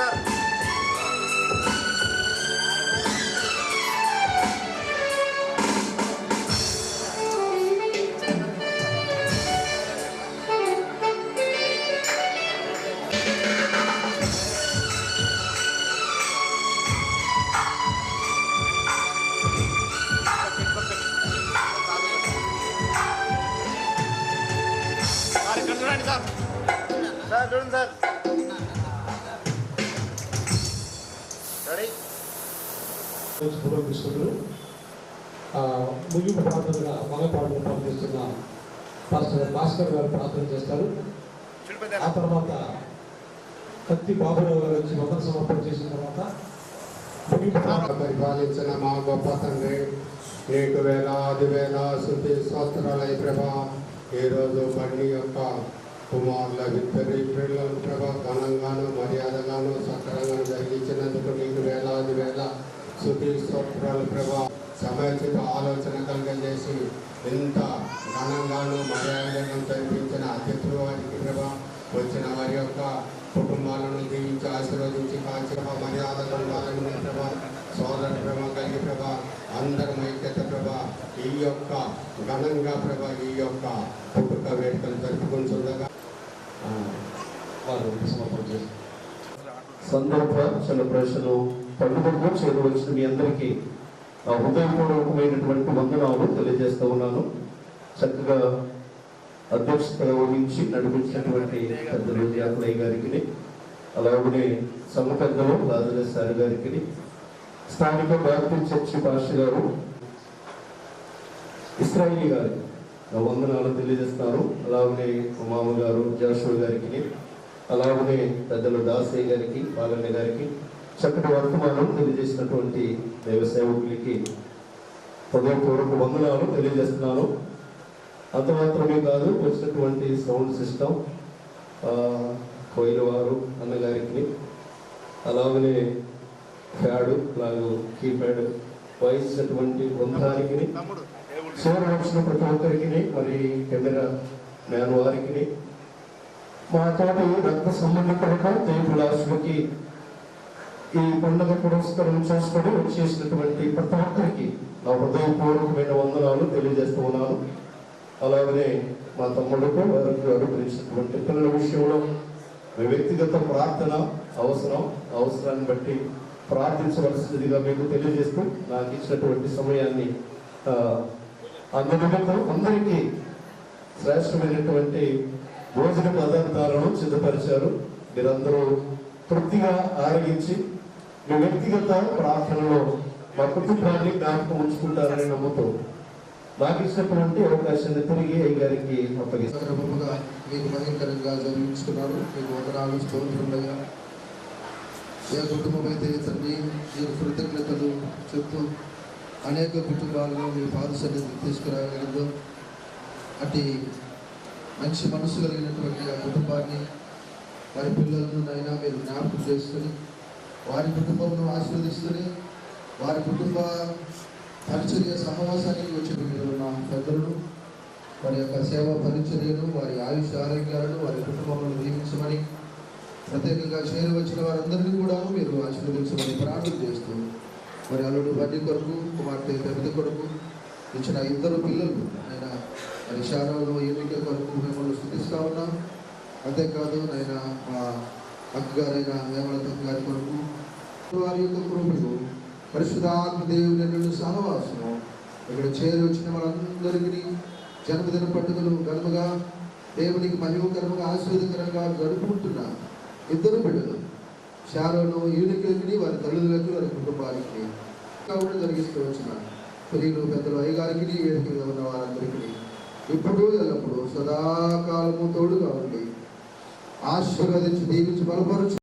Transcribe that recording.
Sir. చూడండి sir. Sir చూడండి sir. పురోగిస్తున్నారు. ముగింపు ప్రార్థనగా మగపాడును ప్రార్థిస్తున్న పాస్టర్ భాస్కర్ గారు ప్రార్థన చేస్తారు. ఆ తర్వాత కత్తి బాబురావు గారు వచ్చి వందన సమర్పణ చేసిన తర్వాత పరిపాలించిన మా గొప్ప తండ్రి, నీకు వేలాది వేల శుద్ధి స్తోత్రాలై ప్రభా. ఈరోజు బండి యొక్క కుమారుల ఇద్దరి పిల్లల ప్రభా ఘనంగాను మర్యాదగాను సక్రమంగా జరిగించినందుకు నీకు వేలాది వేల శుద్ధి స్తోత్రాలు ప్రభా. సమయోచిత ఆలోచన కలిగజేసి ఇంత ఘనంగాను మర్యాదగా జరిపించిన అతిథులు వారికి ప్రభా, వచ్చిన వారి యొక్క కుటుంబాలను దీవించి ఆశీర్వదించి కాల్చి మర్యాదలు ఉండాలని ప్రభా, సోదర ప్రభ కలిగి ప్రభ అందరం ఐక్యత ప్రభ ఈ యొక్క ఘనంగా ప్రభ ఈ యొక్క పుట్టుక వేడుకలు జరుపుకుంటుండగా వారు సమర్పణ చేస్తారు. సందర్భ సెలబ్రేషన్ పండుగకు చేరువచ్చిన మీ అందరికీ హృదయపూర్వకమైనటువంటి వందనాలు తెలియజేస్తూ ఉన్నాను. చక్కగా అధ్యక్షతగా వహించి నడిపించినటువంటి పెద్దలు యాకులయ్య గారికి, అలాగే సంఘ పెద్దలు రాజలేశ్వరి గారికి, స్థానిక బాప్టిస్ట్ చర్చి పాస్టర్ గారు ఇస్రాయిలీ గారికి వందనాలు తెలియజేస్తారు. అలాగే మామగారు జాషువా గారికి, అలాగే పెద్దలు దాసయ్య గారికి, పాలన్న గారికి చక్కటి వర్తమానం తెలియజేసినటువంటి దైవ సేవకులకి హృదయపూర్వక వందనాలు తెలియజేస్తున్నాను. అంత మాత్రమే కాదు, వచ్చినటువంటి సౌండ్ సిస్టమ్ కోయిల వారు అన్నగారికి, అలాగనే ప్యాడు అలాగే కీప్యాడ్ వాయించినటువంటి బృందానికి, చివరి వచ్చిన ప్రతి ఒక్కరికి, మరి కెమెరా మ్యాన్ వారికి, మా తోటి రక్త సంబంధికులకు దేవులాసులకి ఈ పండుగ పురస్కారం చేసుకొని వచ్చేసినటువంటి ప్రతి ఒక్కరికి నా హృదయపూర్వకమైన వందనాలు తెలియజేస్తూ ఉన్నాను. అలాగనే మా తమ్ముడుకు వారికి అనుగ్రహించినటువంటి పిల్లల విషయంలో వ్యక్తిగత ప్రార్థన అవసరాన్ని బట్టి ప్రార్థించవలసిందిగా మీకు తెలియజేస్తూ నాకు ఇచ్చినటువంటి సమయాన్ని అందరికీ శ్రేష్టమైనటువంటి భోజన పదార్థాలను సిద్ధపరిచారు. మీరందరూ తృప్తిగా ఆరగించి మీ వ్యక్తిగత ప్రార్థనలో మా కుటుంబాన్ని జ్ఞాపకం ఉంచుకుంటారని నమ్ముతూ నాకు ఇచ్చినటువంటి అవకాశాన్ని తిరిగి అయ్య గారికి అప్పగిస్తారు. మీకు భయంకరంగా జరిగించుకున్నారు. మీకు వందనాలు స్తోత్రులుగా ఏ కుటుంబం అయితే తండ్రి మీరు కృతజ్ఞతలు చెప్తూ అనేక కుటుంబాలను మీ పాద సన్నిధికి తీసుకురాగలదు. అటు మంచి మనసు కలిగినటువంటి ఆ కుటుంబాన్ని, వారి పిల్లలను అయినా మీరు జ్ఞాపకం చేసుకుని వారి కుటుంబంను ఆశీర్వదిస్తుని వారి కుటుంబ పరిచర్య సహవాసానికి వచ్చిన మీరు నా పెద్దలను వారి యొక్క సేవా పరిచర్యను, వారి ఆయుష్ ఆరోగ్యాలను, వారి కుటుంబంలో దీవించమని, ప్రత్యేకంగా చేరి వచ్చిన వారందరినీ కూడా మీరు ఆశీర్వదించమని ప్రార్థన చేస్తూ, మరి అల్లుడు బండి కొరకు, కుమార్తె పెద్ద కొరకు ఇచ్చిన ఇద్దరు పిల్లలు ఆయన మరి శారాలు ఎన్నిక కొరకు మిమ్మల్ని స్థుతిస్తూ ఉన్నాం. అంతేకాదు ఆయన మా అక్కగారైన వేమలత గారి కొరకు వారి యొక్క కృపను, పరిశుద్ధాత్మ దేవుని నుండి సహవాసము ఇక్కడ చేరి వచ్చిన వాళ్ళందరికీ జన్మదిన పండుగలు ఘనముగా దేవునికి మహిమకరంగా ఆశీర్వదకరంగా గడుపుకుంటున్న ఇద్దరు బిడ్డలు శారోను ఈయనకి వారి తల్లిదండ్రులకు వారి కుటుంబానికి కూడా జరిగిస్తూ వచ్చిన స్త్రీలు పెద్దలు అయ్యగారికి వేదికగా ఉన్న వారందరికీ ఇప్పుడు ఎల్లప్పుడూ సదాకాలము తోడుగా ఉండి ఆశీర్వదించి దీవించి బలపరచు.